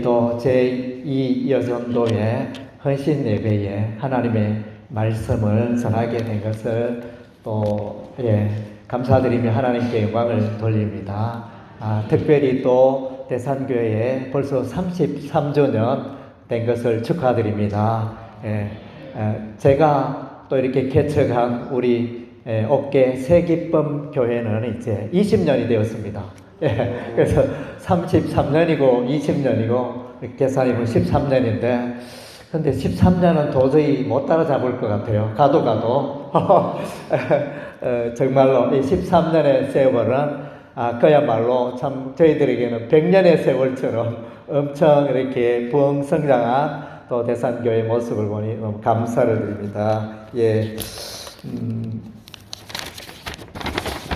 또 제2 여전도의 헌신 예배에 하나님의 말씀을 전하게 된 것을 또 감사드리며 하나님께 영광을 돌립니다. 특별히 또 대산교회에 벌써 33주년 된 것을 축하드립니다. 제가 또 이렇게 개척한 우리 옥계 새기쁨 교회는 이제 20년이 되었습니다. 그래서 33년이고 20년이고 계산이면 13년인데 근데 13년은 도저히 못 따라잡을 것 같아요. 가도 정말로 이 13년의 세월은 그야말로 참 저희들에게는 100년의 세월처럼 엄청 이렇게 부흥 성장한 또 대산교회 모습을 보니 너무 감사를 드립니다.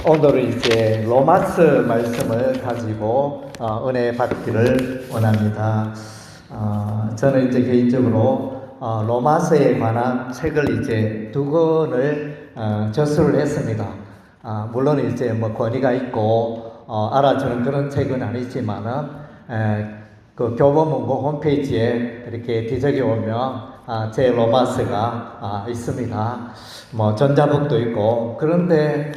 오늘은 이제 로마서 말씀을 가지고 은혜 받기를 원합니다. 저는 이제 개인적으로 로마서에 관한 책을 이제 2권을 저술을 했습니다. 물론 이제 뭐 권위가 있고 알아주는 그런 책은 아니지만은 그 교보문고 홈페이지에 이렇게 뒤적여 보면 제 로마서가 있습니다. 뭐 전자북도 있고 그런데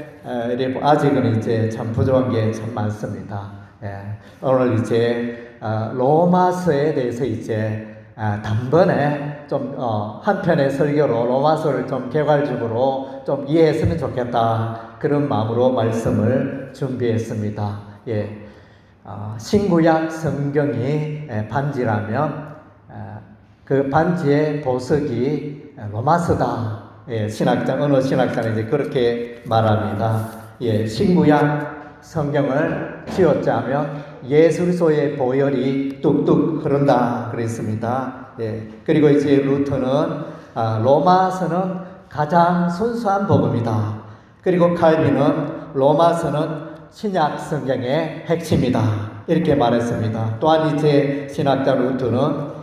아직은 이제 참 부족한 게 참 많습니다. 오늘 이제 로마서에 대해서 이제 단번에 좀 한 편의 설교로 로마서를 좀 개괄적으로 좀 이해했으면 좋겠다 그런 마음으로 말씀을 준비했습니다. 신구약 성경이 반지라면 그 반지의 보석이 로마서다. 신학자, 어느 신학자는 이제 그렇게 말합니다. 신구약 성경을 쥐어짜면 예수 그리스도의 보혈이 뚝뚝 흐른다 그랬습니다. 그리고 이제 루터는 로마서는 가장 순수한 복음이다. 그리고 칼빈은 로마서는 신약 성경의 핵심이다. 이렇게 말했습니다. 또한 이제 신학자 루터는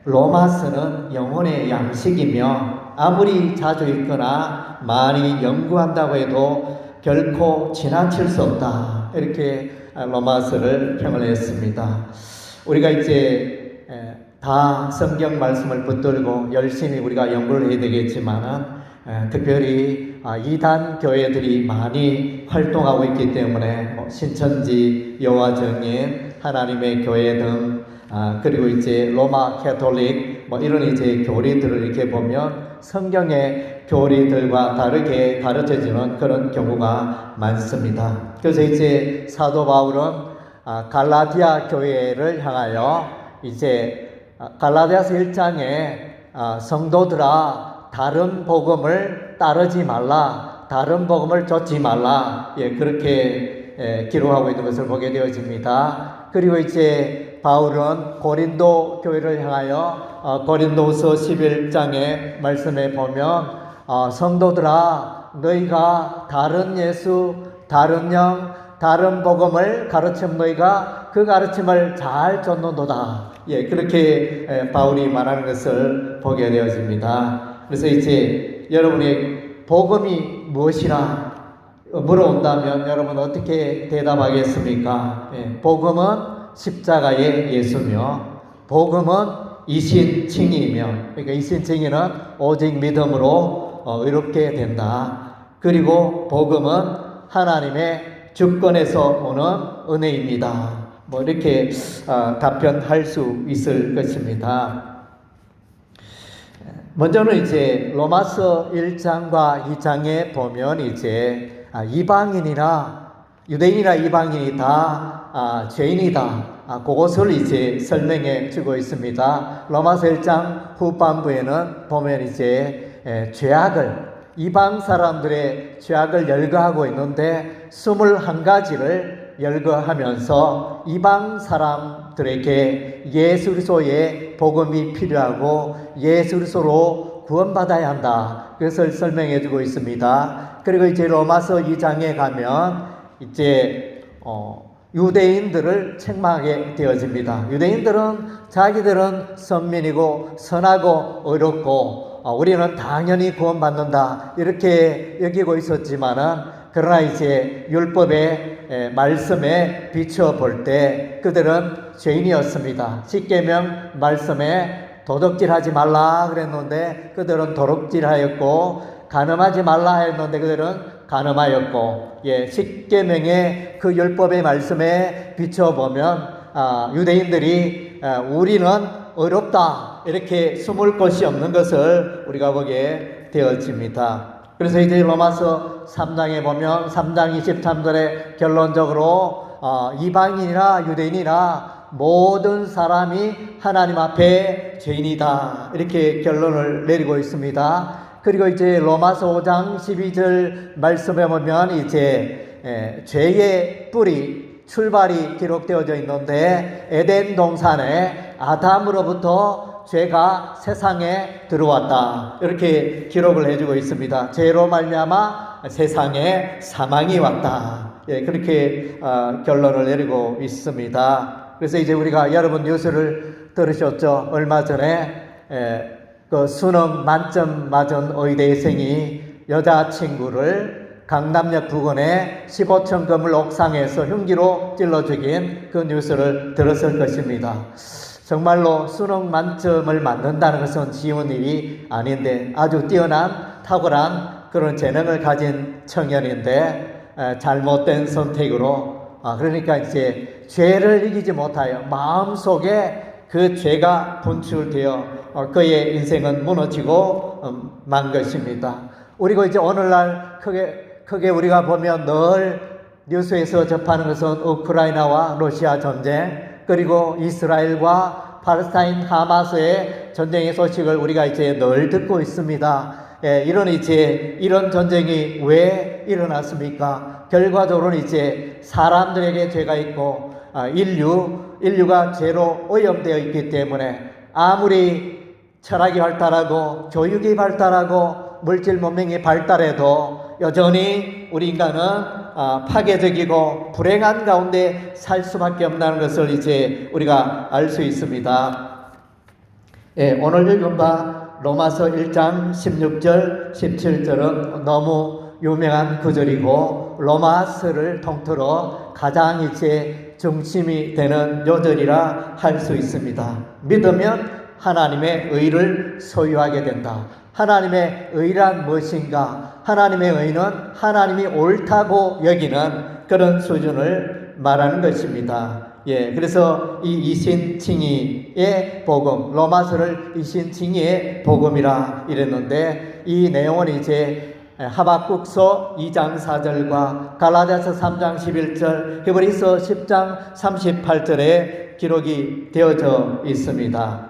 로마서는 영혼의 양식이며 아무리 자주 읽거나 많이 연구한다고 해도 결코 지나칠 수 없다. 이렇게 로마서를 평을 했습니다. 우리가 이제 다 성경 말씀을 붙들고 열심히 우리가 연구를 해야 되겠지만은 특별히 이단 교회들이 많이 활동하고 있기 때문에 신천지, 여호와정인, 하나님의 교회 등 그리고 이제 로마 캐톨릭 이런 이제 교리들을 이렇게 보면 성경의 교리들과 다르게 가르쳐지는 그런 경우가 많습니다. 그래서 이제 사도 바울은 갈라디아 교회를 향하여 이제 갈라디아서 1장에 성도들아 다른 복음을 따르지 말라, 다른 복음을 좇지 말라, 그렇게 기록하고 있는 것을 보게 되어집니다. 그리고 이제 바울은 고린도 교회를 향하여 고린도후서 11장의 말씀에 보면 성도들아 너희가 다른 예수, 다른 영, 다른 복음을 가르침 너희가 그 가르침을 잘 좇는도다. 그렇게 바울이 말하는 것을 보게 되어집니다. 그래서 이제 여러분이 복음이 무엇이라 물어온다면 여러분 어떻게 대답하겠습니까? 복음은 십자가의 예수며 복음은 이신칭의이며 그러니까 이신칭의는 오직 믿음으로 의롭게 된다. 그리고 복음은 하나님의 주권에서 오는 은혜입니다. 이렇게 답변할 수 있을 것입니다. 먼저는 이제 로마서 1장과 2장에 보면 이제 이방인이나 유대인이나 이방인이 다 죄인이다. 그것을 이제 설명해 주고 있습니다. 로마서 1장 후반부에는 보면 이제 죄악을 이방 사람들의 죄악을 열거하고 있는데 21가지를 열거하면서 이방 사람들에게 예수 그리스도의 복음이 필요하고 예수 그리스도로 구원받아야 한다. 그것을 설명해 주고 있습니다. 그리고 이제 로마서 2장에 가면 이제 유대인들을 책망하게 되어집니다. 유대인들은 자기들은 선민이고 선하고 의롭고 우리는 당연히 구원받는다 이렇게 여기고 있었지만은 그러나 이제 율법의 말씀에 비추어 볼 때 그들은 죄인이었습니다. 십계명 말씀에 도둑질하지 말라 그랬는데 그들은 도둑질하였고, 간음하지 말라 했는데 그들은 간음하였고, 십계명의 그 율법의 말씀에 비추어 보면 유대인들이 우리는 어렵다 이렇게 숨을 곳이 없는 것을 우리가 보게 되어집니다. 그래서 이제 로마서 3장에 보면 3장 23절에 결론적으로 이방인이나 유대인이나 모든 사람이 하나님 앞에 죄인이다 이렇게 결론을 내리고 있습니다. 그리고 이제 로마서 5장 12절 말씀에 보면 이제 죄의 뿌리 출발이 기록되어져 있는데, 에덴 동산에 아담으로부터 죄가 세상에 들어왔다 이렇게 기록을 해주고 있습니다. 죄로 말미암아 세상에 사망이 왔다, 그렇게 결론을 내리고 있습니다. 그래서 이제 우리가 여러분 뉴스를 들으셨죠? 얼마 전에 그 수능 만점 맞은 의대생이 여자친구를 강남역 부근에 15층 건물 옥상에서 흉기로 찔러 죽인 그 뉴스를 들었을 것입니다. 정말로 수능 만점을 만든다는 것은 쉬운 일이 아닌데, 아주 뛰어난 탁월한 그런 재능을 가진 청년인데 잘못된 선택으로, 그러니까 이제 죄를 이기지 못하여 마음속에 그 죄가 분출되어 그의 인생은 무너지고 만 것입니다. 우리가 이제 오늘날 크게 우리가 보면 늘 뉴스에서 접하는 것은 우크라이나와 러시아 전쟁, 그리고 이스라엘과 팔레스타인 하마스의 전쟁의 소식을 우리가 이제 늘 듣고 있습니다. 이런 전쟁이 왜 일어났습니까? 결과적으로는 이제 사람들에게 죄가 있고, 인류가 죄로 오염되어 있기 때문에 아무리 철학이 발달하고 교육이 발달하고 물질 문명이 발달해도 여전히 우리 인간은 파괴적이고 불행한 가운데 살 수밖에 없다는 것을 이제 우리가 알 수 있습니다. 오늘 읽은 바 로마서 1장 16절 17절은 너무 유명한 구절이고 로마서를 통틀어 가장 이제 중심이 되는 요절이라 할 수 있습니다. 믿으면 하나님의 의를 소유하게 된다. 하나님의 의란 무엇인가? 하나님의 의는 하나님이 옳다고 여기는 그런 수준을 말하는 것입니다. 그래서 이 이신칭의의 복음, 로마서를 이신칭의의 복음이라 이랬는데, 이 내용은 이제 하박국서 2장 4절과 갈라디아서 3장 11절, 히브리서 10장 38절에 기록이 되어져 있습니다.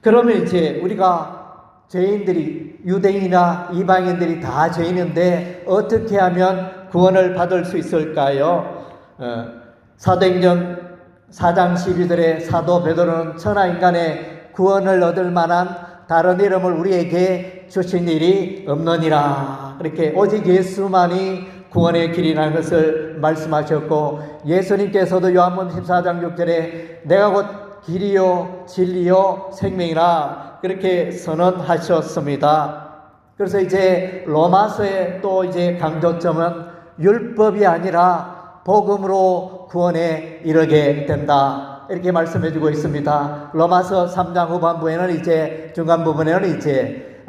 그러면 이제 우리가 죄인들이, 유대인이나 이방인들이 다 죄인인데 어떻게 하면 구원을 받을 수 있을까요? 사도행전 4장 12절에 사도 베드로는 천하인간의 구원을 얻을 만한 다른 이름을 우리에게 주신 일이 없느니라, 이렇게 오직 예수만이 구원의 길이라는 것을 말씀하셨고, 예수님께서도 요한복음 14장 6절에 내가 곧 길이요 진리요 생명이라 그렇게 선언하셨습니다. 그래서 이제 로마서의 또 이제 강조점은 율법이 아니라 복음으로 구원에 이르게 된다, 이렇게 말씀해 주고 있습니다. 로마서 3장 후반부에는 이제 중간 부분에는 이제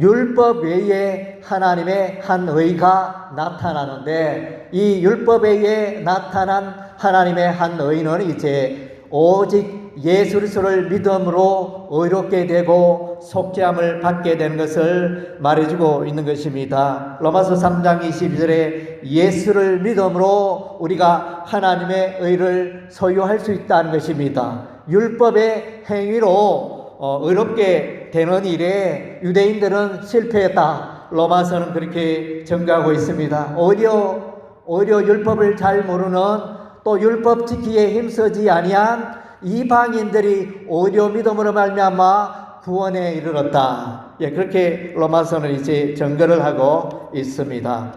율법 외에 하나님의 한 의가 나타나는데, 이 율법 외에 나타난 하나님의 한 의는 이제 오직 예수 그리스도를 믿음으로 의롭게 되고 속죄함을 받게 되는 것을 말해주고 있는 것입니다. 로마서 3장 22절에 예수를 믿음으로 우리가 하나님의 의를 소유할 수 있다는 것입니다. 율법의 행위로 의롭게 되는 일에 유대인들은 실패했다, 로마서는 그렇게 증거하고 있습니다. 오히려 율법을 잘 모르는, 또 율법 지키기에 힘쓰지 아니한 이방인들이 오히려 믿음으로 말미암아 구원에 이르렀다, 그렇게 로마서는 이제 증거를 하고 있습니다.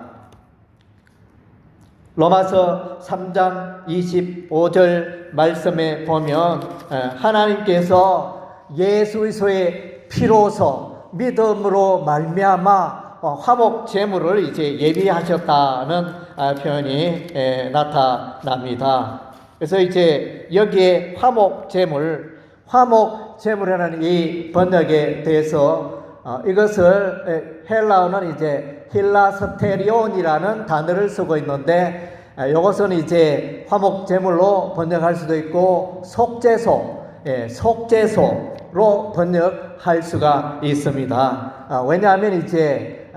로마서 3장 25절 말씀에 보면 하나님께서 예수 그리스도의 피로서 믿음으로 말미암아 화목 제물을 이제 예비하셨다는 표현이 나타납니다. 그래서 이제 여기에 화목 제물이라는 이 번역에 대해서 이것을 헬라어는 이제 힐라스테리온이라는 단어를 쓰고 있는데 이것은 이제 화목 제물로 번역할 수도 있고 속죄소로 번역할 수가 있습니다. 왜냐하면 이제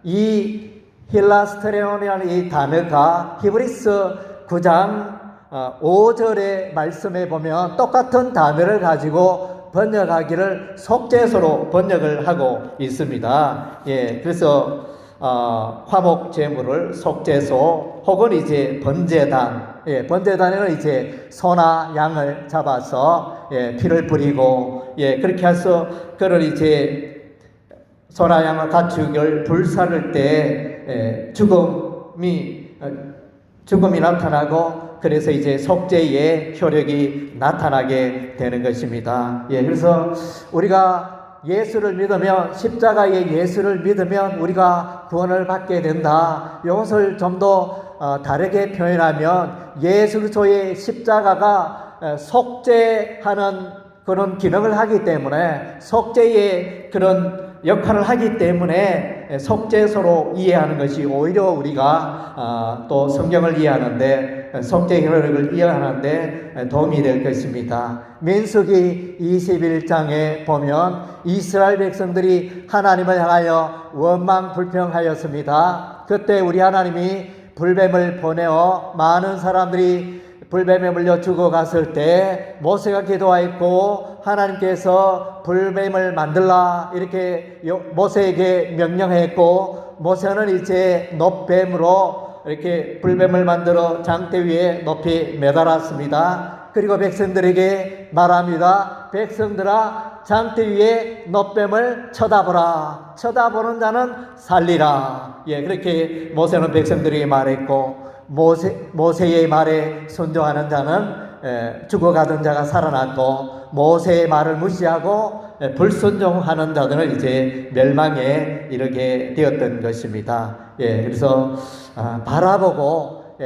이 힐라스테리온이라는 이 단어가 히브리서 9장 5절의 말씀에 보면 똑같은 단어를 가지고 번역하기를 속죄소로 번역을 하고 있습니다. 그래서 화목 제물을 속죄소 혹은 이제 번제단, 번제단에는 이제 소나 양을 잡아서 피를 뿌리고 그렇게 해서 그를 이제 소나 양을 가축을 불사를 때 죽음이 나타나고 그래서 이제 속죄의 효력이 나타나게 되는 것입니다. 그래서 우리가 예수를 믿으면, 십자가의 예수를 믿으면 우리가 구원을 받게 된다. 이것을 좀 더 다르게 표현하면 예수 그리스도의 십자가가 속죄하는 그런 기능을 하기 때문에, 속죄의 그런 역할을 하기 때문에 속죄소로 이해하는 것이 오히려 우리가 또 성경을 이해하는데, 속죄 효력을 이해하는데 도움이 될 것입니다. 민수기 21장에 보면 이스라엘 백성들이 하나님을 향하여 원망 불평하였습니다. 그때 우리 하나님이 불뱀을 보내어 많은 사람들이 불뱀에 물려 죽어갔을 때 모세가 기도하였고 하나님께서 불뱀을 만들라 이렇게 모세에게 명령했고, 모세는 이제 놋뱀으로 이렇게 불뱀을 만들어 장대 위에 높이 매달았습니다. 그리고 백성들에게 말합니다. 백성들아, 장대 위에 놋뱀을 쳐다보라. 쳐다보는 자는 살리라. 그렇게 모세는 백성들에게 말했고, 모세의 말에 순종하는 자는 죽어가던 자가 살아났고, 모세의 말을 무시하고 불순종하는 자들은 이제 멸망에 이르게 되었던 것입니다. 그래서 바라보고,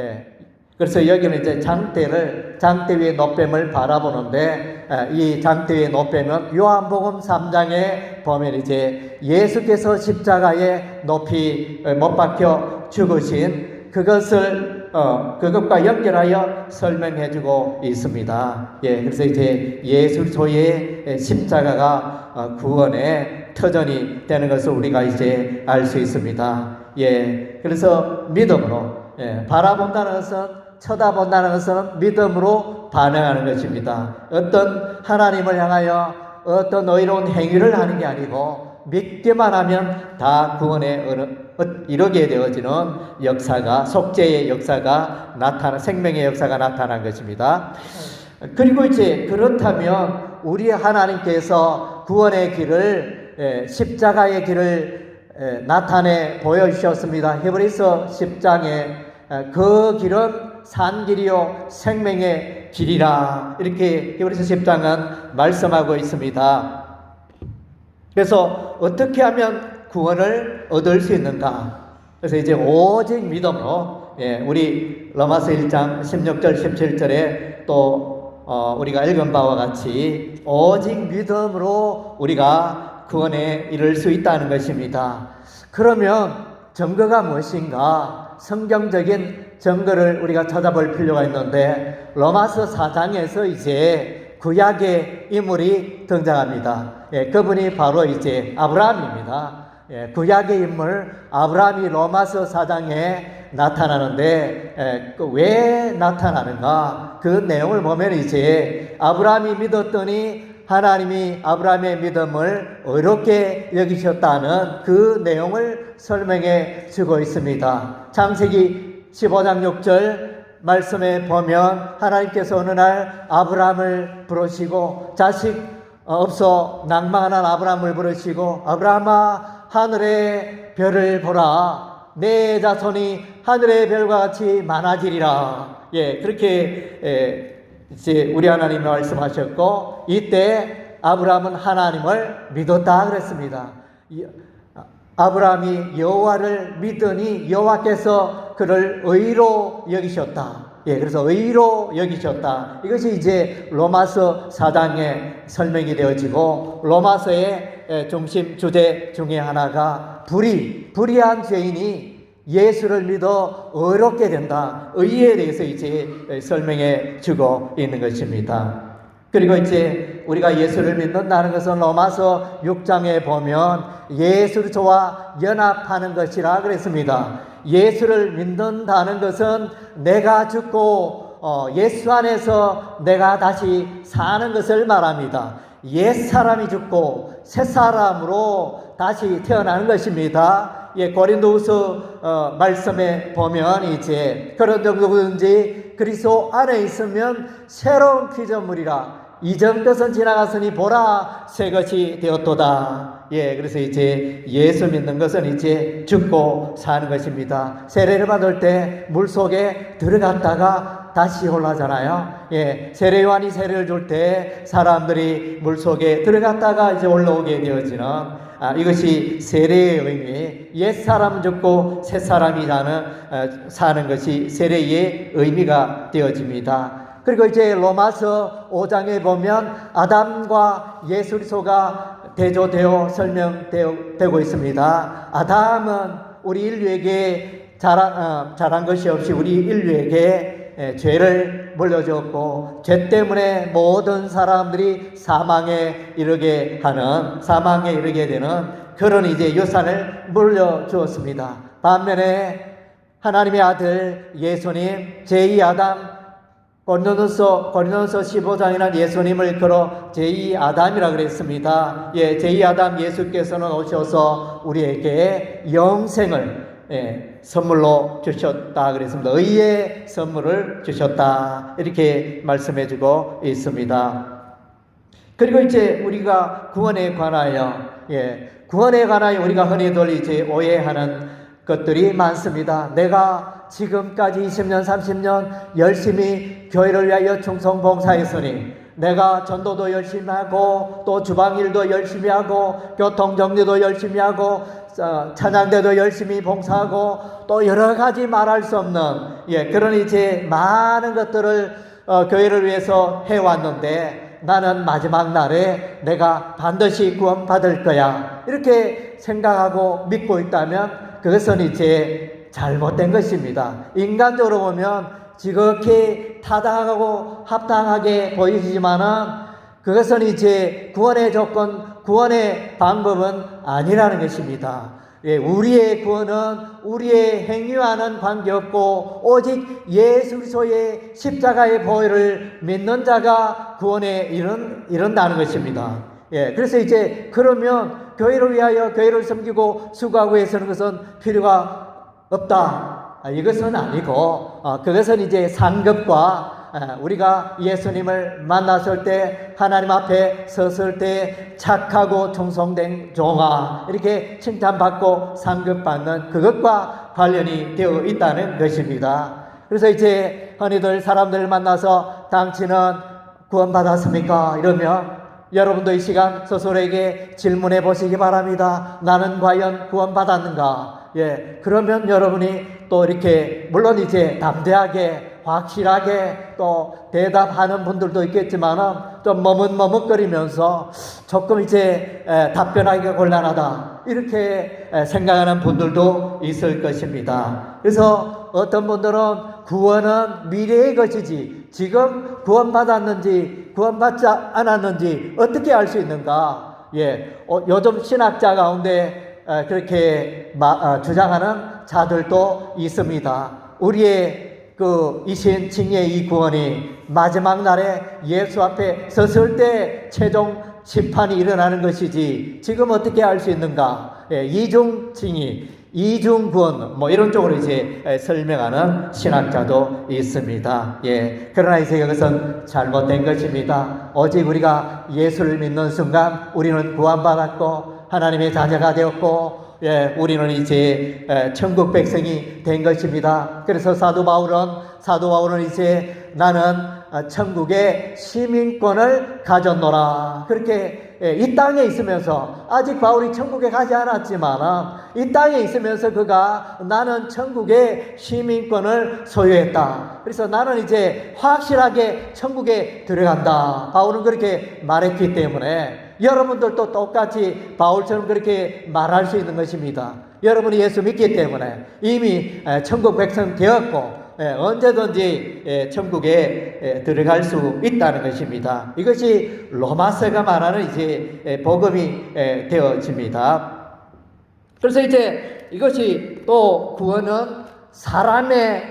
그래서 여기는 이제 장대 위에 놋뱀을 바라보는데, 이 장대 위에 놋뱀은 요한복음 3장에 보면 이제 예수께서 십자가에 높이 못 박혀 죽으신 그것과 연결하여 설명해주고 있습니다. 그래서 이제 예수 그리스도의 십자가가 구원의 터전이 되는 것을 우리가 이제 알 수 있습니다. 그래서 믿음으로 바라본다는 것은, 쳐다본다는 것은 믿음으로 반응하는 것입니다. 어떤 하나님을 향하여 어떤 의로운 행위를 하는 게 아니고 믿기만 하면 다 구원에 이르게 되어지는 역사가, 속죄의 역사가 생명의 역사가 나타난 것입니다. 그리고 이제 그렇다면 우리 하나님께서 구원의 길을, 십자가의 길을 나타내 보여주셨습니다. 히브리서 10장에 그 길은 산길이요 생명의 길이라 이렇게 히브리서 10장은 말씀하고 있습니다. 그래서 어떻게 하면 구원을 얻을 수 있는가? 그래서 이제 오직 믿음으로, 우리 로마서 1장 16절 17절에 또 우리가 읽은 바와 같이 오직 믿음으로 우리가 구원에 이를 수 있다는 것입니다. 그러면 증거가 무엇인가? 성경적인 증거를 우리가 찾아볼 필요가 있는데, 로마서 4장에서 이제 구약의 인물이 등장합니다. 그분이 바로 이제 아브라함입니다. 구약의 인물 아브라함이 로마서 4장에 나타나는데, 왜 나타나는가? 그 내용을 보면 이제 아브라함이 믿었더니 하나님이 아브라함의 믿음을 의롭게 여기셨다는 그 내용을 설명해 주고 있습니다. 창세기 15장 6절 말씀에 보면 하나님께서 어느 날 아브라함을 부르시고, 자식 없어 낭망한 아브라함을 부르시고, 아브라함아 하늘의 별을 보라, 내 자손이 하늘의 별과 같이 많아지리라. 그렇게 이제 우리 하나님이 말씀하셨고, 이때 아브라함은 하나님을 믿었다 그랬습니다. 아브라함이 여호와를 믿으니 여호와께서 그를 의로 여기셨다. 예, 그래서 의로 여기셨다. 이것이 이제 로마서 4장에 설명이 되어지고, 로마서의 중심 주제 중에 하나가 불의한 죄인이 예수를 믿어 의롭게 된다. 의에 대해서 이제 설명해 주고 있는 것입니다. 그리고 이제 우리가 예수를 믿는다는 것은 로마서 6장에 보면 예수 그리스도와 연합하는 것이라 그랬습니다. 예수를 믿는다는 것은 내가 죽고 예수 안에서 내가 다시 사는 것을 말합니다. 옛 사람이 죽고 새 사람으로 다시 태어나는 것입니다. 예, 고린도후서 말씀에 보면 이제 그런 누구든지 그리스도 안에 있으면 새로운 피조물이라, 이전 것은 지나갔으니 보라 새 것이 되었도다. 예, 그래서 이제 예수 믿는 것은 이제 죽고 사는 것입니다. 세례를 받을 때 물속에 들어갔다가 다시 올라오잖아요. 예, 세례 요한이 세례를 줄 때 사람들이 물속에 들어갔다가 이제 올라오게 되어지는 이것이 세례의 의미, 옛 사람 죽고 새 사람이 사는 것이 세례의 의미가 되어집니다. 그리고 이제 로마서 5장에 보면 아담과 예수 그리스도가 대조되어 설명되고 있습니다. 아담은 우리 인류에게 잘한 것이 없이 우리 인류에게 죄를 물려주었고, 죄 때문에 모든 사람들이 사망에 이르게 되는 그런 이제 유산을 물려주었습니다. 반면에 하나님의 아들 예수님, 제2아담, 고린도전서 15장에는 예수님을 걸어 제2아담이라 그랬습니다. 예, 제2아담 예수께서는 오셔서 우리에게 영생을 선물로 주셨다 그랬습니다. 의의 선물을 주셨다, 이렇게 말씀해 주고 있습니다. 그리고 이제 우리가 구원에 관하여 우리가 흔히들 이제 오해하는 것들이 많습니다. 내가 지금까지 20년, 30년 열심히 교회를 위하여 충성 봉사했으니, 내가 전도도 열심히 하고 또 주방일도 열심히 하고 교통정리도 열심히 하고 찬양대도 열심히 봉사하고 또 여러 가지 말할 수 없는 그런 이제 많은 것들을 교회를 위해서 해왔는데, 나는 마지막 날에 내가 반드시 구원받을 거야, 이렇게 생각하고 믿고 있다면 그것은 이제 잘못된 것입니다. 인간적으로 보면 지극히 타당하고 합당하게 보이지만은 그것은 이제 구원의 조건, 구원의 방법은 아니라는 것입니다. 우리의 구원은 우리의 행위와는 관계없고 오직 예수 그리스도의 십자가의 보혈을 믿는 자가 구원에 이른다는 것입니다. 그래서 이제 그러면 교회를 위하여 교회를 섬기고 수고하고 해서는 것은 필요가 없다, 이것은 아니고 그것은 이제 상급과 우리가 예수님을 만났을 때, 하나님 앞에 섰을 때 착하고 충성된 종아, 이렇게 칭찬받고 상급받는 그것과 관련이 되어 있다는 것입니다. 그래서 이제 흔히들 사람들을 만나서 당신은 구원받았습니까? 이러면 여러분도 이 시간 스스로에게 질문해 보시기 바랍니다. 나는 과연 구원받았는가? 그러면 여러분이 또 이렇게 물론 이제 담대하게 확실하게 또 대답하는 분들도 있겠지만 좀 머뭇머뭇거리면서 조금 이제 답변하기가 곤란하다, 이렇게 생각하는 분들도 있을 것입니다. 그래서 어떤 분들은 구원은 미래의 것이지 지금 구원받았는지 구원받지 않았는지 어떻게 알 수 있는가? 요즘 신학자 가운데 그렇게 주장하는 자들도 있습니다. 우리의 이신 칭의의 이 구원이 마지막 날에 예수 앞에 섰을 때 최종 심판이 일어나는 것이지 지금 어떻게 알 수 있는가? 이중 칭의, 이중 구원, 이런 쪽으로 이제 설명하는 신학자도 있습니다. 그러나 이제 그것은 잘못된 것입니다. 오직 우리가 예수를 믿는 순간 우리는 구원받았고 하나님의 자녀가 되었고, 우리는 이제 천국 백성이 된 것입니다. 그래서 사도 바울은 이제 나는 천국의 시민권을 가졌노라. 그렇게 이 땅에 있으면서 아직 바울이 천국에 가지 않았지만 이 땅에 있으면서 그가 나는 천국의 시민권을 소유했다. 그래서 나는 이제 확실하게 천국에 들어간다. 바울은 그렇게 말했기 때문에 여러분들도 똑같이 바울처럼 그렇게 말할 수 있는 것입니다. 여러분이 예수 믿기 때문에 이미 천국 백성 되었고 언제든지 천국에 들어갈 수 있다는 것입니다. 이것이 로마서가 말하는 이제 복음이 되어집니다. 그래서 이제 이것이 또 구원은 사람에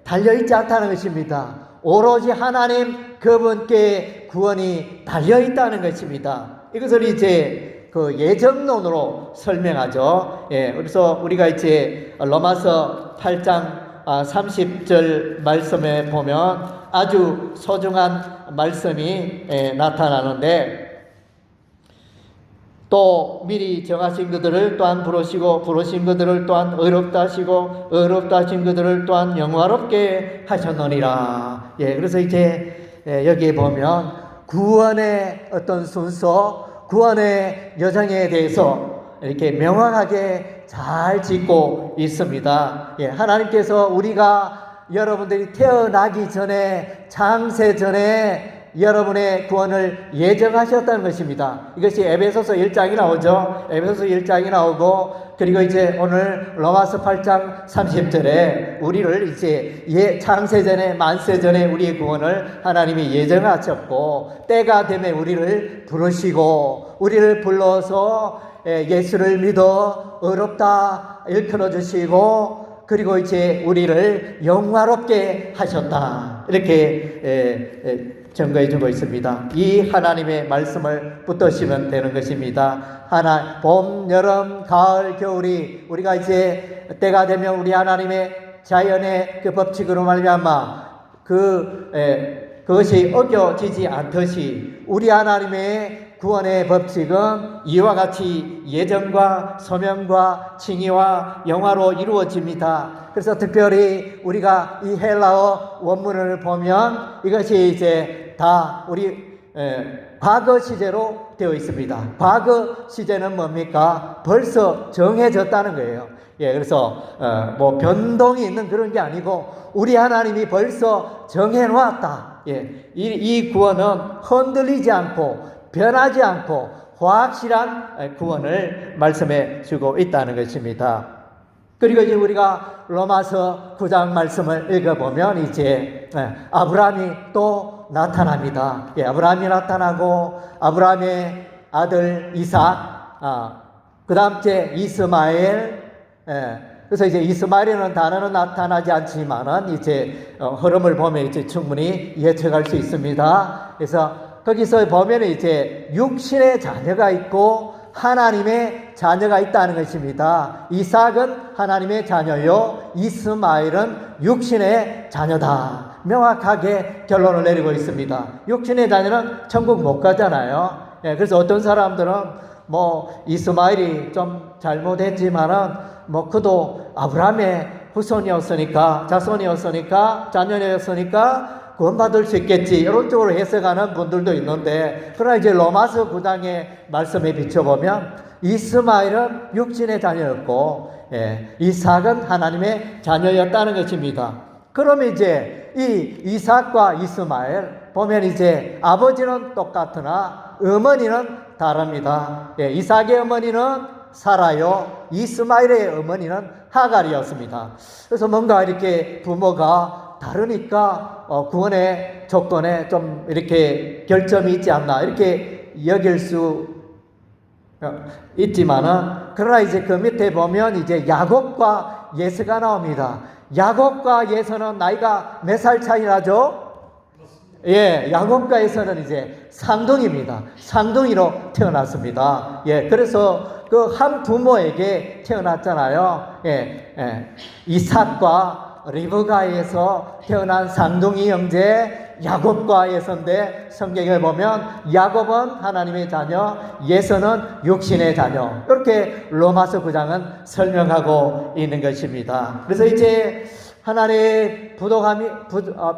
달려있지 않다는 것입니다. 오로지 하나님 그분께 구원이 달려있다는 것입니다. 이것을 이제 그 예정론으로 설명하죠. 그래서 우리가 이제 로마서 8장 30절 말씀에 보면 아주 소중한 말씀이 나타나는데 또 미리 정하신 그들을 또한 부르시고 부르신 그들을 또한 의롭다 하시고 의롭다 하신 그들을 또한 영화롭게 하셨느니라. 그래서 이제 여기에 보면 구원의 어떤 순서, 구원의 여정에 대해서 이렇게 명확하게 잘 짚고 있습니다. 하나님께서 우리가 여러분들이 태어나기 전에, 창세 전에 여러분의 구원을 예정하셨다는 것입니다. 이것이 에베소서 1장이 나오죠. 에베소서 1장이 나오고 그리고 이제 오늘 로마서 8장 30절에 우리를 이제 창세 전에, 만세 전에 우리의 구원을 하나님이 예정하셨고 때가 되면 우리를 부르시고 우리를 불러서 예수를 믿어 의롭다 일컬어 주시고 그리고 이제 우리를 영화롭게 하셨다. 이렇게 증거해 주고 있습니다. 이 하나님의 말씀을 붙드시면 되는 것입니다. 봄, 여름, 가을, 겨울이 우리가 이제 때가 되면 우리 하나님의 자연의 그 법칙으로 말미암아 그것이 어겨지지 않듯이 우리 하나님의 구원의 법칙은 이와 같이 예정과 소명과 칭의와 영화로 이루어집니다. 그래서 특별히 우리가 이 헬라어 원문을 보면 이것이 이제 다 우리 과거 시제로 되어 있습니다. 과거 시제는 뭡니까? 벌써 정해졌다는 거예요. 그래서 뭐 변동이 있는 그런 게 아니고 우리 하나님이 벌써 정해 놓았다. 이 구원은 흔들리지 않고 변하지 않고 확실한 구원을 말씀해 주고 있다는 것입니다. 그리고 이제 우리가 로마서 9장 말씀을 읽어보면 이제 아브라함이 또 나타납니다. 아브라함이 나타나고 아브라함의 아들 이삭, 그 다음 째 이스마엘, 그래서 이제 이스마엘이라는 단어는 나타나지 않지만은 이제 흐름을 보면 이제 충분히 예측할 수 있습니다. 그래서 거기서 보면 이제 육신의 자녀가 있고 하나님의 자녀가 있다는 것입니다. 이삭은 하나님의 자녀요, 이스마엘은 육신의 자녀다. 명확하게 결론을 내리고 있습니다. 육신의 자녀는 천국 못 가잖아요. 그래서 어떤 사람들은 뭐 이스마엘이 좀 잘못했지만은 뭐 그도 아브라함의 후손이었으니까, 자손이었으니까, 자녀였으니까 구원받을 수 있겠지, 이런 쪽으로 해석하는 분들도 있는데, 그러나 이제 로마서 9장의 말씀에 비춰보면 이스마엘은 육신의 자녀였고 이삭은 하나님의 자녀였다는 것입니다. 그러면 이제 이 이삭과 이스마엘 보면 이제 아버지는 똑같으나 어머니는 다릅니다. 이삭의 어머니는 사라요, 이스마엘의 어머니는 하갈이었습니다. 그래서 뭔가 이렇게 부모가 다르니까 구원의 조건에 좀 이렇게 결점이 있지 않나 이렇게 여길 수 있지만은, 그러나 이제 그 밑에 보면 이제 야곱과 예서가 나옵니다. 야곱과 예서는 나이가 몇 살 차이 나죠? 야곱과 예서는 이제 쌍둥이입니다. 쌍둥이로 태어났습니다. 그래서 그 한 부모에게 태어났잖아요. 이삭과 리브가에서 태어난 쌍둥이 형제 야곱과 예서인데, 성경을 보면 야곱은 하나님의 자녀, 예서는 육신의 자녀, 이렇게 로마서 9장은 설명하고 있는 것입니다. 그래서 이제 하나님의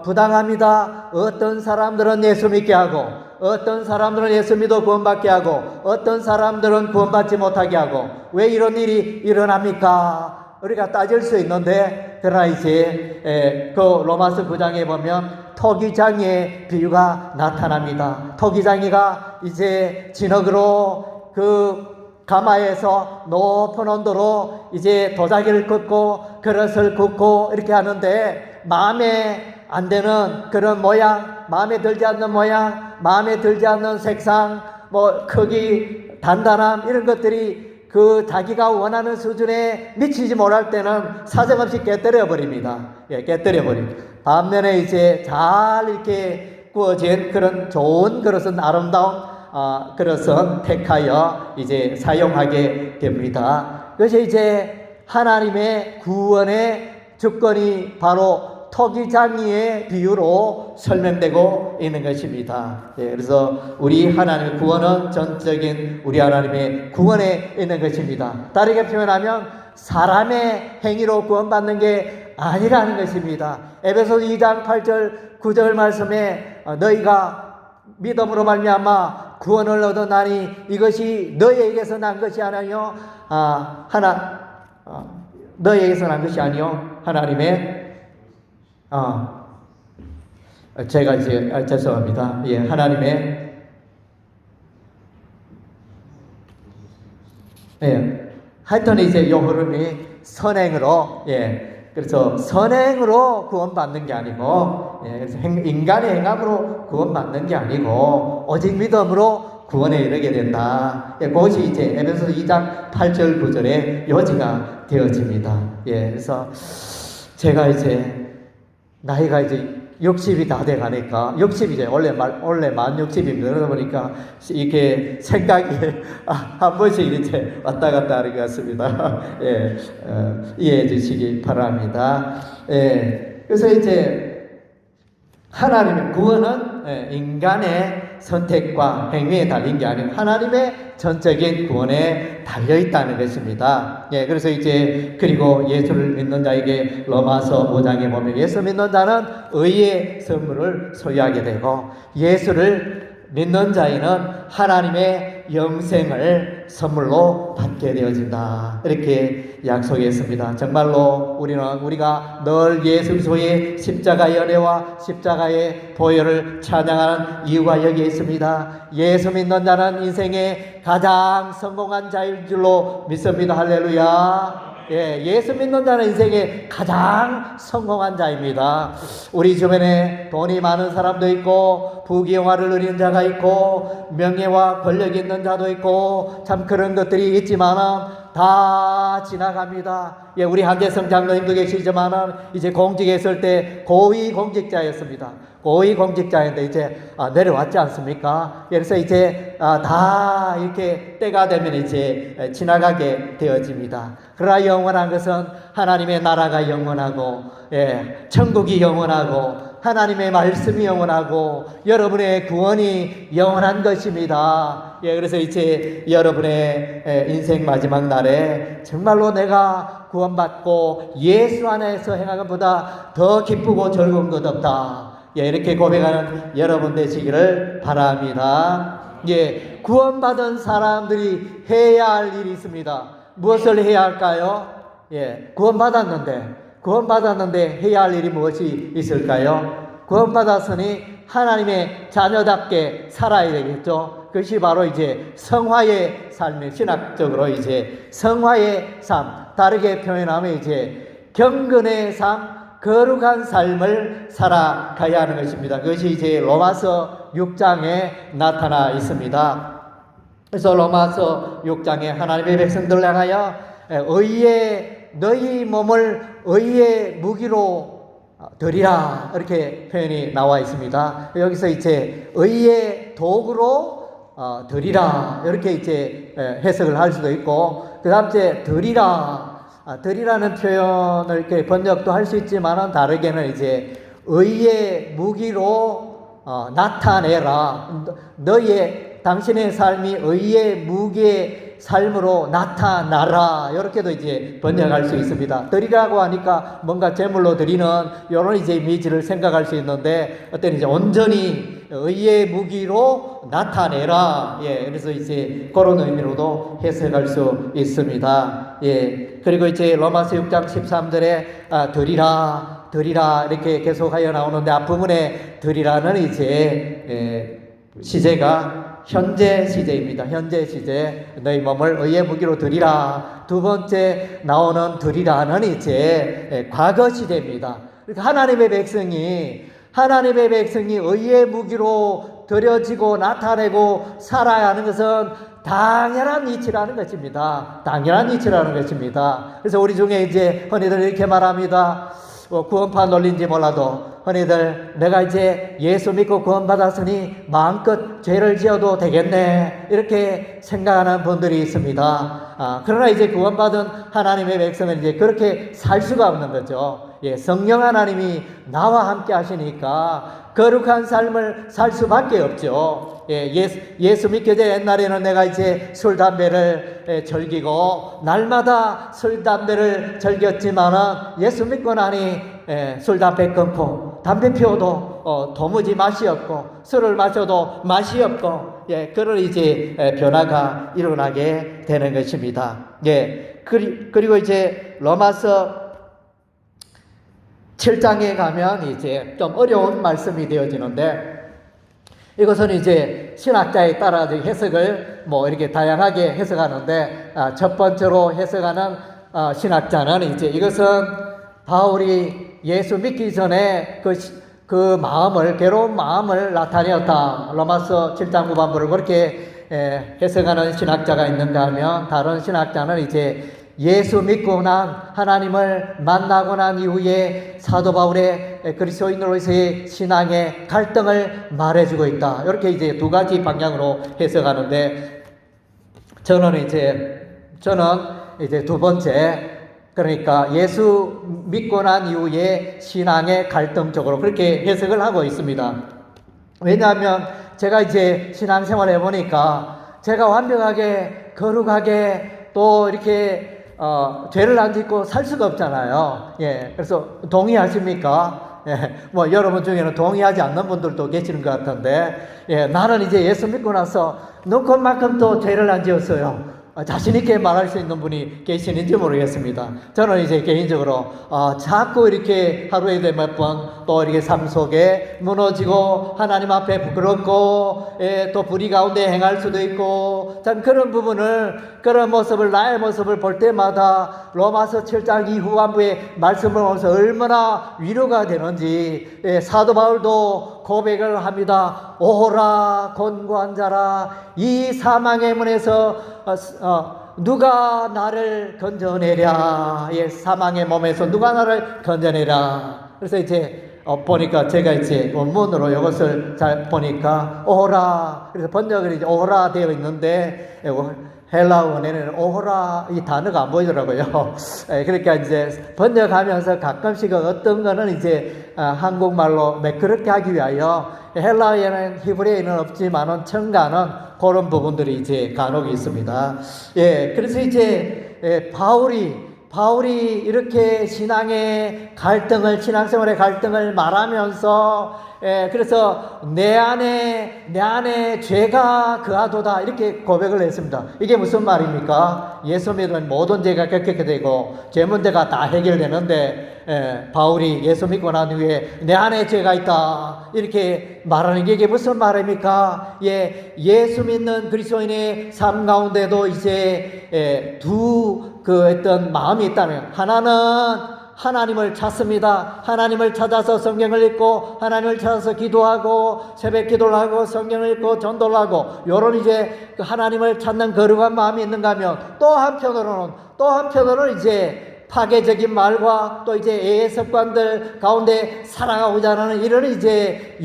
부당합니다. 어떤 사람들은 예수 믿게 하고, 어떤 사람들은 예수 믿어 구원받게 하고, 어떤 사람들은 구원받지 못하게 하고, 왜 이런 일이 일어납니까? 우리가 따질 수 있는데, 그러나 이제 그 로마서 9장에 보면 토기장이의 비유가 나타납니다. 토기장이가 이제 진흙으로 그 가마에서 높은 온도로 이제 도자기를 긋고 그릇을 굽고 이렇게 하는데, 마음에 안 되는 그런 모양, 마음에 들지 않는 모양, 마음에 들지 않는 색상, 뭐 크기, 단단함, 이런 것들이 그 자기가 원하는 수준에 미치지 못할 때는 사정없이 깨뜨려 버립니다. 깨뜨려 버립니다. 반면에 이제 잘 이렇게 구워진 그런 좋은 그릇은, 아름다운 그것은 택하여 이제 사용하게 됩니다. 그것이 이제 하나님의 구원의 주권이 바로 토기장이의 비유로 설명되고 있는 것입니다. 그래서 우리 하나님의 구원은 전적인 우리 하나님의 구원에 있는 것입니다. 다르게 표현하면 사람의 행위로 구원받는 게 아니라는 것입니다. 에베소서 2장 8절 9절 말씀에 너희가 믿음으로 말미암아 구원을 얻었나니 이것이 너희에게서 난 것이 아니요 너희에게서 난 것이 아니요 하나님의 제가 이제 죄송합니다. 하나님의 하여튼 이제 요 흐름이 선행으로 그래서 선행으로 구원받는 게 아니고 그래서 인간의 행함으로 구원받는 게 아니고 오직 믿음으로 구원에 이르게 된다. 그것이 이제 에베소서 2장 8절 9절의 요지가 되어집니다. 그래서 제가 이제 나이가 이제 60이 다 돼 가니까, 60이죠. 원래 만 60입니다. 그러다 보니까 이렇게 생각이 한 번씩 이렇게 왔다 갔다 하는 것 같습니다. 이해해 주시기 바랍니다. 그래서 이제 하나님의 구원은 인간의 선택과 행위에 달린 게 아니고 하나님의 전적인 구원에 달려 있다는 것입니다. 그래서 이제 그리고 예수를 믿는 자에게 로마서 5장에 보면 예수 믿는 자는 의의 선물을 소유하게 되고 예수를 믿는 자에는 하나님의 영생을 선물로 받게 되어진다. 이렇게 약속했습니다. 정말로 우리가 늘 예수 그리스도의 십자가의 은혜와 십자가의 보혈을 찬양하는 이유가 여기에 있습니다. 예수 믿는 자는 인생의 가장 성공한 자일 줄로 믿습니다. 할렐루야. 예수 믿는 자는 인생의 가장 성공한 자입니다. 우리 주변에 돈이 많은 사람도 있고 부귀영화를 누리는 자가 있고 명예와 권력이 있는 자도 있고 참 그런 것들이 있지만은 다 지나갑니다. 우리 한대성 장로님도 계시지만은 이제 공직에 있을 때 고위 공직자였습니다. 고위 공직자인데 이제 내려왔지 않습니까? 그래서 이제 다 이렇게 때가 되면 이제 지나가게 되어집니다. 그러나 영원한 것은 하나님의 나라가 영원하고 천국이 영원하고 하나님의 말씀이 영원하고 여러분의 구원이 영원한 것입니다. 그래서 이제 여러분의 인생 마지막 날에 정말로 내가 구원받고 예수 안에서 행하는 것보다 더 기쁘고 즐거운 것 없다. 이렇게 고백하는 여러분 되시기를 바랍니다. 구원받은 사람들이 해야 할 일이 있습니다. 무엇을 해야 할까요? 구원받았는데 해야 할 일이 무엇이 있을까요? 구원받았으니 하나님의 자녀답게 살아야 되겠죠. 그것이 바로 이제 성화의 삶의 신학적으로 이제 성화의 삶, 다르게 표현하면 이제 경건의 삶, 거룩한 삶을 살아가야 하는 것입니다. 그것이 이제 로마서 6장에 나타나 있습니다. 그래서 로마서 6장에 하나님의 백성들을 향하여 너희 몸을 의의 무기로 드리라 이렇게 표현이 나와 있습니다. 여기서 이제 의의 도구로 드리라 이렇게 이제 해석을 할 수도 있고, 그 다음 이제 드리라는 표현을 이렇게 번역도 할 수 있지만은 다르게는 이제 의의 무기로 나타내라. 당신의 삶이 의의 무기에 삶으로 나타나라 이렇게도 이제 번역할 수 있습니다. 드리라고 하니까 뭔가 제물로 드리는 이런 이제 이미지를 생각할 수 있는데 어떤 이제 온전히 의의 무기로 나타내라. 예, 그래서 이제 그런 의미로도 해석할 수 있습니다. 예, 그리고 이제 로마서 6장 13절에 드리라 이렇게 계속하여 나오는데 앞부분에 드리라는 이제 시제가 현재 시제입니다. 현재 시제, 너희 몸을 의의 무기로 드리라. 두 번째 나오는 드리라는 이제 과거 시제입니다. 그러니까 하나님의 백성이 의의 무기로 드려지고 나타내고 살아야 하는 것은 당연한 이치라는 것입니다. 당연한 이치라는 것입니다. 그래서 우리 중에 이제 흔히들 이렇게 말합니다. 구원파 논리인지 몰라도 흔히들 내가 이제 예수 믿고 구원받았으니 마음껏 죄를 지어도 되겠네 이렇게 생각하는 분들이 있습니다. 그러나 이제 구원받은 하나님의 백성은 이제 그렇게 살 수가 없는 거죠. 예, 성령 하나님이 나와 함께 하시니까 거룩한 삶을 살 수밖에 없죠. 예, 예수 믿기 전에 옛날에는 내가 이제 술, 담배를 즐기고 날마다 술, 담배를 즐겼지만은 예수 믿고 나니 술, 담배 끊고 담배 피워도 도무지 맛이 없고 술을 마셔도 맛이 없고 그런 이제 변화가 일어나게 되는 것입니다. 예, 그리고 이제 로마서 7장에 가면 이제 좀 어려운 말씀이 되어지는데 이것은 이제 신학자에 따라 해석을 뭐 이렇게 다양하게 해석하는데 첫 번째로 해석하는 신학자는 이제 이것은 바울이 예수 믿기 전에 그 마음을 괴로운 마음을 나타내었다. 로마서 7장 후반부를 그렇게 해석하는 신학자가 있는가 하면 다른 신학자는 이제 예수 믿고 난 하나님을 만나고 난 이후에 사도 바울의 그리스도인으로서의 신앙의 갈등을 말해주고 있다. 이렇게 이제 두 가지 방향으로 해석하는데 저는 이제 두 번째 그러니까 예수 믿고 난 이후에 신앙의 갈등 쪽으로 그렇게 해석을 하고 있습니다. 왜냐하면 제가 이제 신앙생활을 해보니까 제가 완벽하게 거룩하게 또 이렇게 죄를 안 짓고 살 수가 없잖아요. 예, 그래서 동의하십니까? 예, 뭐 여러분 중에는 동의하지 않는 분들도 계시는 것 같은데, 예, 나는 이제 예수 믿고 나서 눈꽃만큼도 죄를 안 지었어요. 자신 있게 말할 수 있는 분이 계시는지 모르겠습니다. 저는 이제 개인적으로 자꾸 이렇게 하루에 몇 번 또 이렇게 삶 속에 무너지고 하나님 앞에 부끄럽고 또 불의 가운데 행할 수도 있고 참 그런 모습을 나의 모습을 볼 때마다 로마서 7장 이후반부의 말씀을 보면서 얼마나 위로가 되는지 사도 바울도 고백을 합니다. 오호라 곤고한 자라 이 사망의 문에서 누가 나를 건져내랴. 예, 사망의 몸에서 누가 나를 건져내랴. 그래서 이제 보니까 제가 이제 원문으로 이것을 잘 보니까 오호라. 그래서 번역을 이제 오호라 되어 있는데 헬라어에는 오호라 이 단어가 안 보이더라고요. 그러니까 이제 번역하면서 가끔씩 어떤 거는 이제 한국말로 매끄럽게 하기 위하여 헬라어에는 히브리어에는 없지만은 첨가는 그런 부분들이 이제 간혹 있습니다. 예, 그래서 이제 바울이 이렇게 신앙생활의 갈등을 말하면서 그래서 내 안에 죄가 거하도다 이렇게 고백을 했습니다. 이게 무슨 말입니까? 예수 믿으면 모든 죄가 꺾게 되고 죄 문제가 다 해결되는데 바울이 예수 믿고 난 후에 내 안에 죄가 있다 이렇게 말하는 게 이게 무슨 말입니까? 예수 믿는 그리스도인의 삶 가운데도 이제 어떤 마음이 있다는, 하나는 하나님을 찾습니다. 하나님을 찾아서 성경을 읽고 하나님을 찾아서 기도하고 새벽 기도를 하고 성경을 읽고 전도를 하고 요런 이제 하나님을 찾는 거룩한 마음이 있는가 하면 또 한편으로는 이제 파괴적인 말과 또 이제 애의 습관들 가운데 살아가고자 하는 이런 이제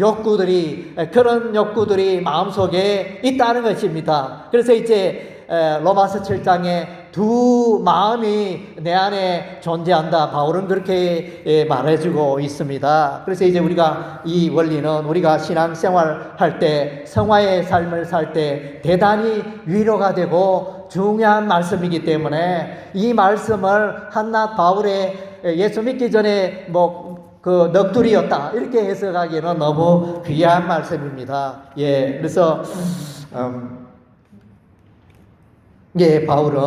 그런 욕구들이 마음속에 있다는 것입니다. 그래서 이제 로마서 7장에 두 마음이 내 안에 존재한다. 바울은 그렇게 말해주고 있습니다. 그래서 이제 우리가 이 원리는 우리가 신앙생활 할 때, 성화의 삶을 살 때 대단히 위로가 되고 중요한 말씀이기 때문에 이 말씀을 한낱 바울의 예수 믿기 전에 그 넋두리였다 이렇게 해석하기에는 너무 귀한 말씀입니다. 예, 그래서 바울은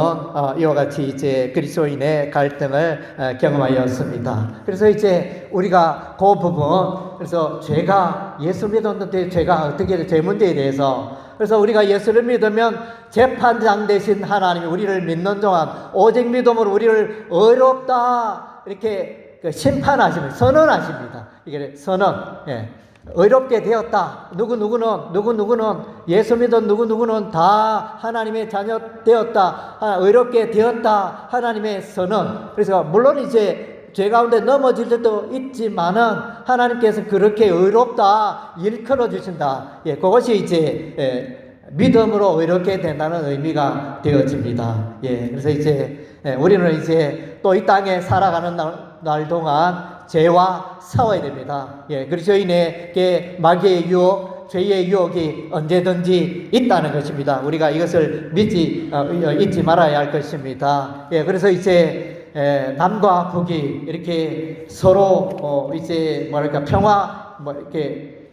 이와 같이 이제 그리스도인의 갈등을 경험하였습니다. 그래서 이제 우리가 그 부분, 그래서 죄가 예수 믿었는데 죄가 어떻게 죄 문제에 대해서, 그래서 우리가 예수를 믿으면 재판장 되신 하나님이 우리를 믿는 동안 오직 믿음으로 우리를 의롭다 이렇게 심판하십니다. 선언하십니다. 이게 선언. 예. 의롭게 되었다. 누구누구는 예수 믿은 누구누구는 다 하나님의 자녀 되었다. 의롭게 되었다. 하나님의 선언. 그래서 물론 이제 죄 가운데 넘어질 때도 있지만은 하나님께서 그렇게 의롭다 일컬어 주신다. 예, 그것이 이제 믿음으로 의롭게 된다는 의미가 되어집니다. 예, 그래서 이제 우리는 이제 또 이 땅에 살아가는 날 동안 죄와 싸워야 됩니다. 예, 그리스도인에게 마귀의 유혹, 죄의 유혹이 언제든지 있다는 것입니다. 우리가 이것을 잊지 말아야 할 것입니다. 예, 그래서 이제 남과 북이 이렇게 서로 이제 평화 이렇게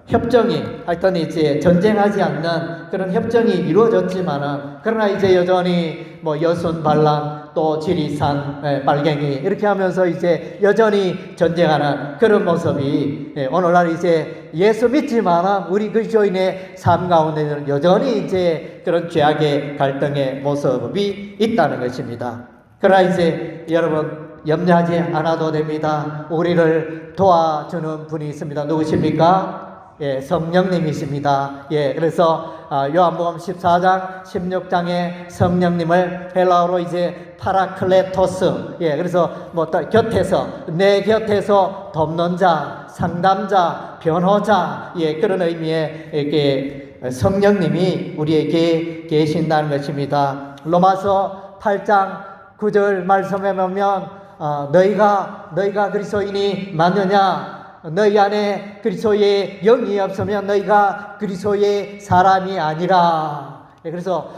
협정이 하여튼 이제 전쟁하지 않는 그런 협정이 이루어졌지만은 그러나 이제 여전히 여순 반란 또 지리산 빨갱이 이렇게 하면서 이제 여전히 전쟁하는 그런 모습이 오늘날 이제 예수 믿지만은 우리 그리스도인의 삶 가운데는 여전히 이제 그런 죄악의 갈등의 모습이 있다는 것입니다. 그러나 이제 여러분 염려하지 않아도 됩니다. 우리를 도와주는 분이 있습니다. 누구십니까? 예, 성령님이십니다. 예, 그래서 요한복음 14장, 16장에 성령님을 헬라어로 이제 파라클레토스. 예, 그래서 내 곁에서 돕는 자, 상담자, 변호자. 예, 그런 의미의 이렇게 성령님이 우리에게 계신다는 것입니다. 로마서 8장 9절 말씀에 보면 너희가 그리스도인이 맞느냐? 너희 안에 그리스도의 영이 없으면 너희가 그리스도의 사람이 아니라. 그래서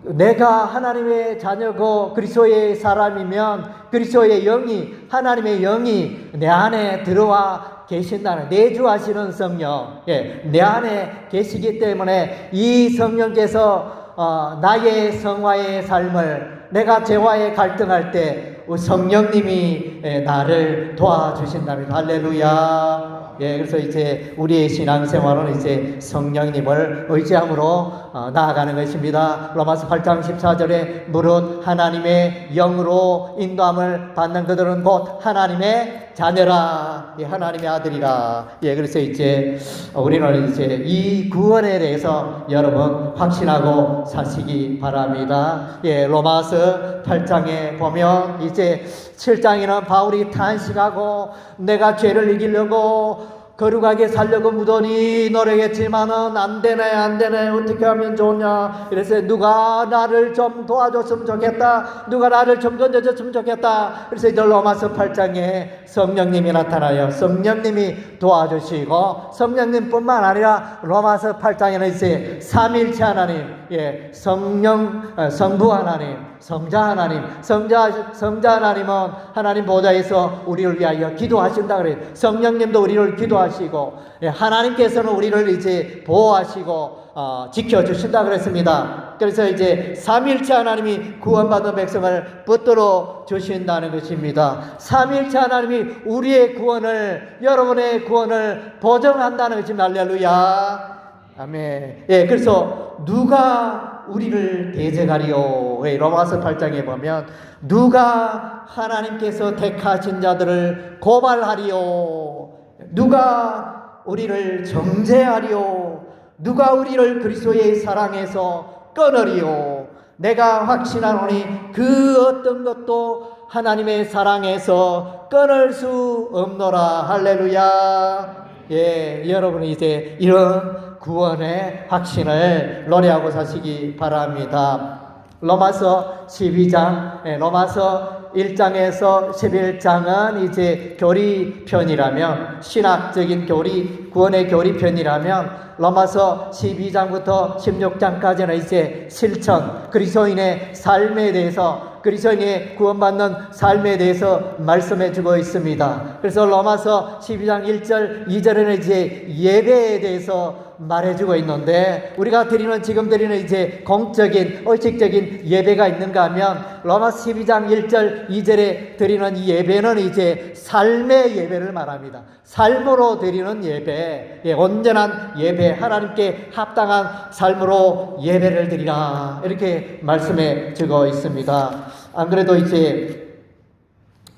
내가 하나님의 자녀고 그리스도의 사람이면 그리스도의 영이, 하나님의 영이 내 안에 들어와 계신다는, 내주하시는 성령, 내 안에 계시기 때문에 이 성령께서 나의 성화의 삶을, 내가 죄와의 갈등할 때 성령님이 나를 도와주신답니다. 할렐루야. 예, 그래서 이제 우리의 신앙생활은 이제 성령님을 의지함으로 나아가는 것입니다. 로마서 8장 14절에 무릇 하나님의 영으로 인도함을 받는 그들은 곧 하나님의 자녀라. 예, 하나님의 아들이라. 예, 그래서 이제 우리는 이제 이 구원에 대해서 여러분 확신하고 사시기 바랍니다. 예, 로마서 8장에 보면 이제 7장에는 바울이 탄식하고 내가 죄를 이기려고 거룩하게 살려고 무던히 노력했지만은 안 되네 어떻게 하면 좋냐. 그래서 누가 나를 좀 도와줬으면 좋겠다, 누가 나를 좀 건져줬으면 좋겠다. 그래서 이제 로마서 8장에 성령님이 나타나요. 성령님이 도와주시고, 성령님뿐만 아니라 로마서 8장에는 이제 삼일체 하나님, 예, 성부 하나님, 성자 하나님, 성자 하나님은 하나님 보좌에서 우리를 위하여 기도하신다 그래요. 성령님도 우리를 기도하시고, 예, 하나님께서는 우리를 이제 보호하시고 지켜주신다 그랬습니다. 그래서 이제 삼일체 하나님이 구원받은 백성을 붙들어 주신다는 것입니다. 삼일체 하나님이 우리의 구원을, 여러분의 구원을 보증한다는 것입니다. 할렐루야. 아멘. 예, 그래서 누가 우리를 대적하리요? 로마서 8장에 보면 누가 하나님께서 택하신 자들을 고발하리요? 누가 우리를 정죄하리요? 누가 우리를 그리스도의 사랑에서 끊으리요? 내가 확신하노니 그 어떤 것도 하나님의 사랑에서 끊을 수 없노라. 할렐루야. 예, 여러분이 이제 이런 구원의 확신을 노래하고 사시기 바랍니다. 로마서 12장, 로마서 1장에서 11장은 이제 교리편이라면, 신학적인 교리, 구원의 교리편이라면, 로마서 12장부터 16장까지는 이제 실천, 그리스도인의 삶에 대해서, 그리스도인의 구원받는 삶에 대해서 말씀해 주고 있습니다. 그래서 로마서 12장 1절, 2절에는 이제 예배에 대해서 말해주고 있는데, 우리가 지금 드리는 이제 공적인, 의식적인 예배가 있는가 하면, 로마서 12장 1절, 2절에 드리는 이 예배는 이제 삶의 예배를 말합니다. 삶으로 드리는 예배, 온전한 예배, 하나님께 합당한 삶으로 예배를 드리라, 이렇게 말씀해 주고 있습니다. 안 그래도 이제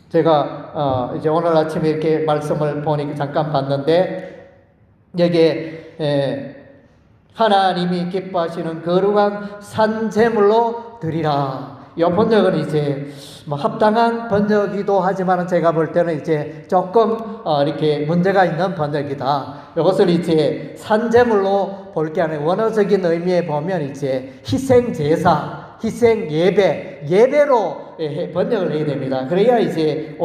제가 이제 오늘 아침에 이렇게 말씀을 보니까 잠깐 봤는데, 여기에 하나님이 기뻐하시는 거룩한 산제물로 드리라. 이 번역은 이제 합당한 번역이기도 하지만 제가 볼 때는 이제 조금 이렇게 문제가 있는 번역이다. 이것을 이제 산제물로 볼 게 아니라 원어적인 의미에 보면 이제 희생 제사, 희생 예배로 번역을 해야 됩니다. 그래야 이제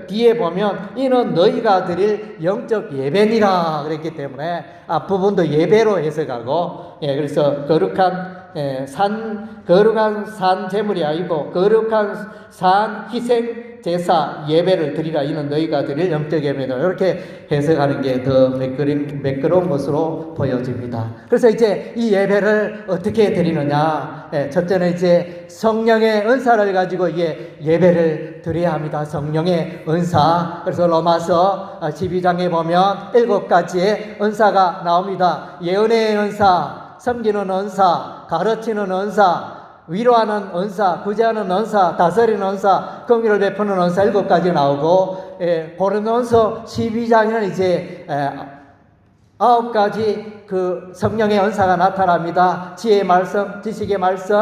뒤에 보면 이는 너희가 드릴 영적 예배니라 그랬기 때문에 앞부분도 예배로 해석하고, 그래서 거룩한 산 제물이 아니고 거룩한 산 희생 제사 예배를 드리라, 이는 너희가 드릴 영적 예배다, 이렇게 해석하는 게 더 매끄러운 것으로 보여집니다. 그래서 이제 이 예배를 어떻게 드리느냐, 첫째는 이제 성령의 은사를 가지고 예배를 드려야 합니다. 성령의 은사. 그래서 로마서 12장에 보면 7가지의 은사가 나옵니다. 예언의 은사, 섬기는 은사, 가르치는 은사, 위로하는 은사, 구제하는 은사, 다스리는 은사, 긍휼을 베푸는 은사 7가지 나오고, 고린도전서 12장에는 이제 9가지 그 성령의 은사가 나타납니다. 지혜의 말씀, 지식의 말씀,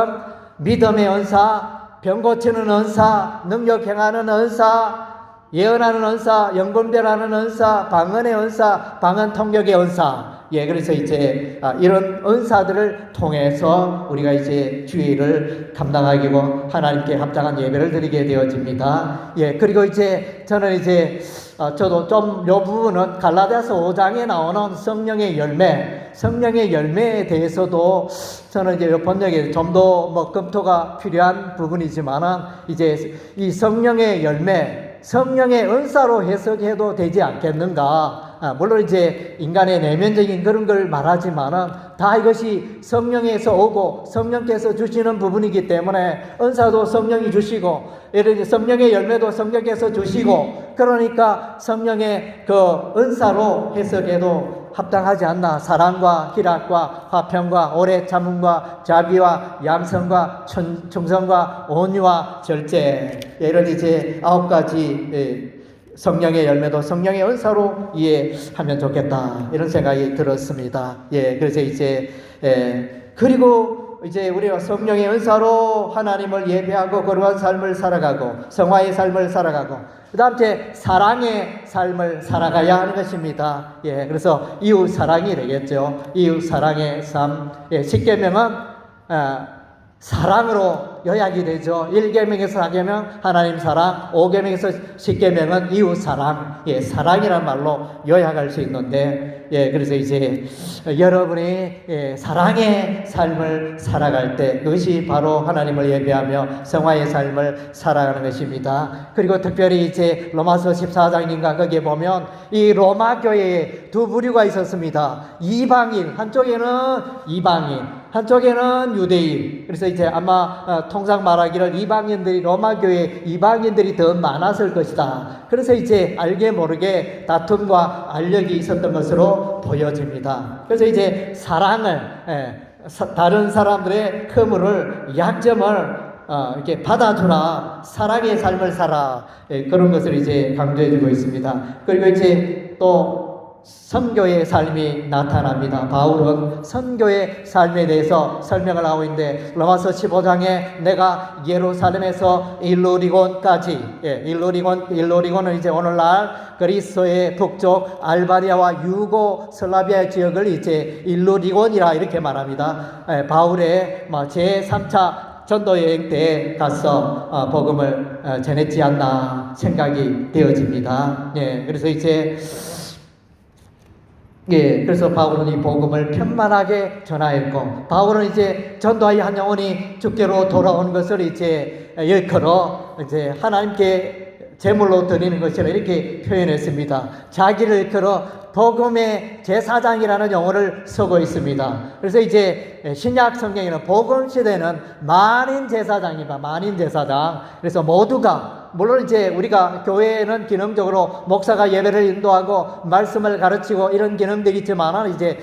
믿음의 은사, 병 고치는 은사, 능력 행하는 은사, 예언하는 은사, 영분별하는 은사, 방언의 은사, 방언 통역의 은사. 그래서 이제 이런 은사들을 통해서 우리가 이제 주의를 감당하고 하나님께 합당한 예배를 드리게 되어집니다. 그리고 이제 저는 이제 저도 좀 이 부분은 갈라디아서 5장에 나오는 성령의 열매에 대해서도 저는 이제 번역에 좀 더 검토가 필요한 부분이지만은, 이제 이 성령의 열매, 성령의 은사로 해석해도 되지 않겠는가. 물론 이제 인간의 내면적인 그런 걸 말하지만은 다 이것이 성령에서 오고 성령께서 주시는 부분이기 때문에, 은사도 성령이 주시고, 예를 들어 성령의 열매도 성령께서 주시고, 그러니까 성령의 그 은사로 해석해도 합당하지 않나. 사랑과 희락과 화평과 오래 참음과 자비와 양성과 충성과 온유와 절제, 이런 이제 9가지 성령의 열매도 성령의 은사로 이해하면 좋겠다, 이런 생각이 들었습니다. 그래서 이제 그리고 이제 우리가 성령의 은사로 하나님을 예배하고 거룩한 삶을 살아가고 성화의 삶을 살아가고, 그 다음 이제 사랑의 삶을 살아가야 하는 것입니다. 그래서 이웃 사랑이 되겠죠. 이웃 사랑의 삶. 10계명은 사랑으로 요약이 되죠. 1계명에서 4계명 하나님 사랑, 5계명에서 10계명은 이웃 사랑, 사랑이란 말로 요약할 수 있는데, 그래서 이제 여러분이 사랑의 삶을 살아갈 때 그것이 바로 하나님을 예배하며 성화의 삶을 살아가는 것입니다. 그리고 특별히 이제 로마서 14장인가 거기에 보면 이 로마 교회에 두 부류가 있었습니다. 이방인, 한쪽에는 이방인, 한쪽에는 유대인. 그래서 이제 아마 통상 말하기를 이방인들이, 로마 교회 이방인들이 더 많았을 것이다. 그래서 이제 알게 모르게 다툼과 알력이 있었던 것으로 보여집니다. 그래서 이제 사랑을, 다른 사람들의 허물을, 약점을 이렇게 받아주라, 사랑의 삶을 살아, 그런 것을 이제 강조해주고 있습니다. 그리고 이제 또 선교의 삶이 나타납니다. 바울은 선교의 삶에 대해서 설명을 하고 있는데, 로마서 15장에 내가 예루살렘에서 일루리곤까지, 일루리곤은 이제 오늘날 그리스의 북쪽 알바니아와 유고 슬라비아 지역을 이제 일루리곤이라 이렇게 말합니다. 바울의 제3차 전도 여행 때 가서 복음을 전했지 않나 생각이 되어집니다. 예, 그래서 이제 그래서 바울은 이 복음을 편만하게 전하였고, 바울은 이제 전도하여 한 영혼이 주께로 돌아온 것을 이제 일컬어 이제 하나님께 제물로 드리는 것이라 이렇게 표현했습니다. 자기를 일컬어 복음의 제사장이라는 용어를 쓰고 있습니다. 그래서 이제 신약 성경에는 복음 시대는 만인 제사장이다. 만인 제사장. 그래서 모두가, 물론 이제 우리가 교회는 기능적으로 목사가 예배를 인도하고 말씀을 가르치고 이런 기능들이 있지만, 이제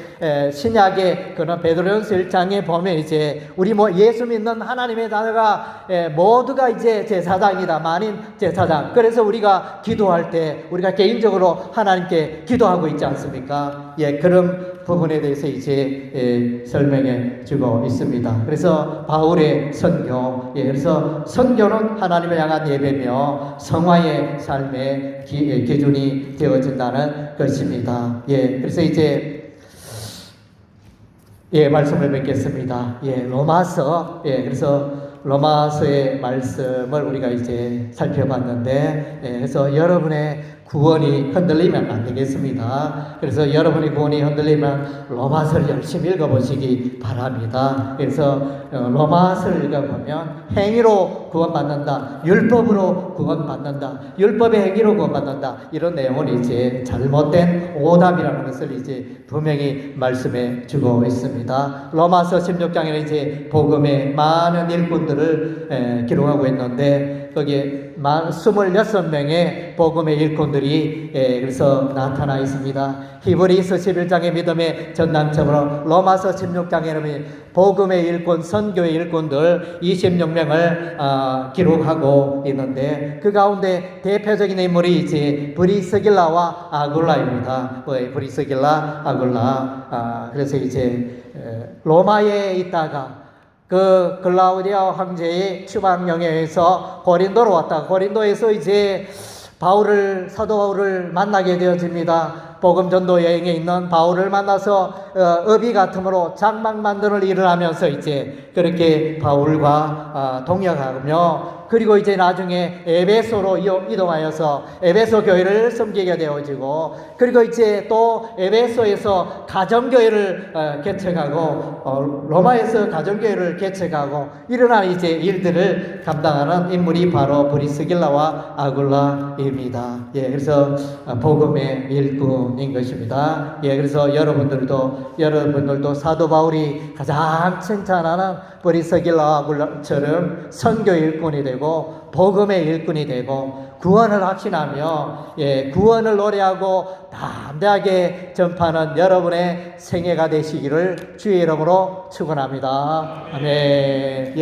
신약의 그런 베드로전서 1장에 보면 이제 우리 예수 믿는 하나님의 자녀가 모두가 이제 제사장이다. 만인 제사장. 그래서 우리가 기도할 때 우리가 개인적으로 하나님께 기도하고 있지 않습니까? 예, 그런 부분에 대해서 이제 설명해 주고 있습니다. 그래서 바울의 선교, 그래서 선교는 하나님을 향한 예배며 성화의 삶의 기준이 되어진다는 것입니다. 그래서 이제 말씀을 뵙겠습니다. 로마서, 그래서 로마서의 말씀을 우리가 이제 살펴봤는데, 그래서 여러분의 구원이 흔들리면 안 되겠습니다. 그래서 여러분의 구원이 흔들리면 로마서를 열심히 읽어보시기 바랍니다. 그래서 로마서를 읽어보면 행위로 구원받는다, 율법으로 구원받는다, 율법의 행위로 구원받는다, 이런 내용을 이제 잘못된 오답이라는 것을 이제 분명히 말씀해 주고 있습니다. 로마서 16장에는 이제 복음의 많은 일꾼들을 기록하고 있는데, 거기에 26명의 복음의 일꾼들이 그래서 나타나 있습니다. 히브리서 11장의 믿음의 전당처럼 로마서 16장에는 복음의 일꾼, 선교의 일꾼들 26명을 기록하고 있는데, 그 가운데 대표적인 인물이 이제 브리스길라와 아굴라입니다. 브리스길라, 아굴라. 그래서 이제 로마에 있다가 그 글라우디아 황제의 추방령에 의해서 고린도로 왔다. 고린도에서 이제 사도 바울을 만나게 되어집니다. 복음 전도 여행에 있는 바울을 만나서 어비 같음으로 장막 만드는 일을 하면서 이제 그렇게 바울과 동역하며, 그리고 이제 나중에 에베소로 이동하여서 에베소 교회를 섬기게 되어지고, 그리고 이제 또 에베소에서 가정교회를 개척하고, 로마에서 가정교회를 개척하고, 이러한 이제 일들을 감당하는 인물이 바로 브리스길라와 아굴라입니다. 그래서 복음의 일꾼인 것입니다. 그래서 여러분들도 사도 바울이 가장 칭찬하는 브리스길라와 아굴라처럼 선교 일꾼이 되고 복음의 일꾼이 되고 구원을 확신하며 구원을 노래하고 담대하게 전파하는 여러분의 생애가 되시기를 주의 이름으로 축원합니다. 아멘.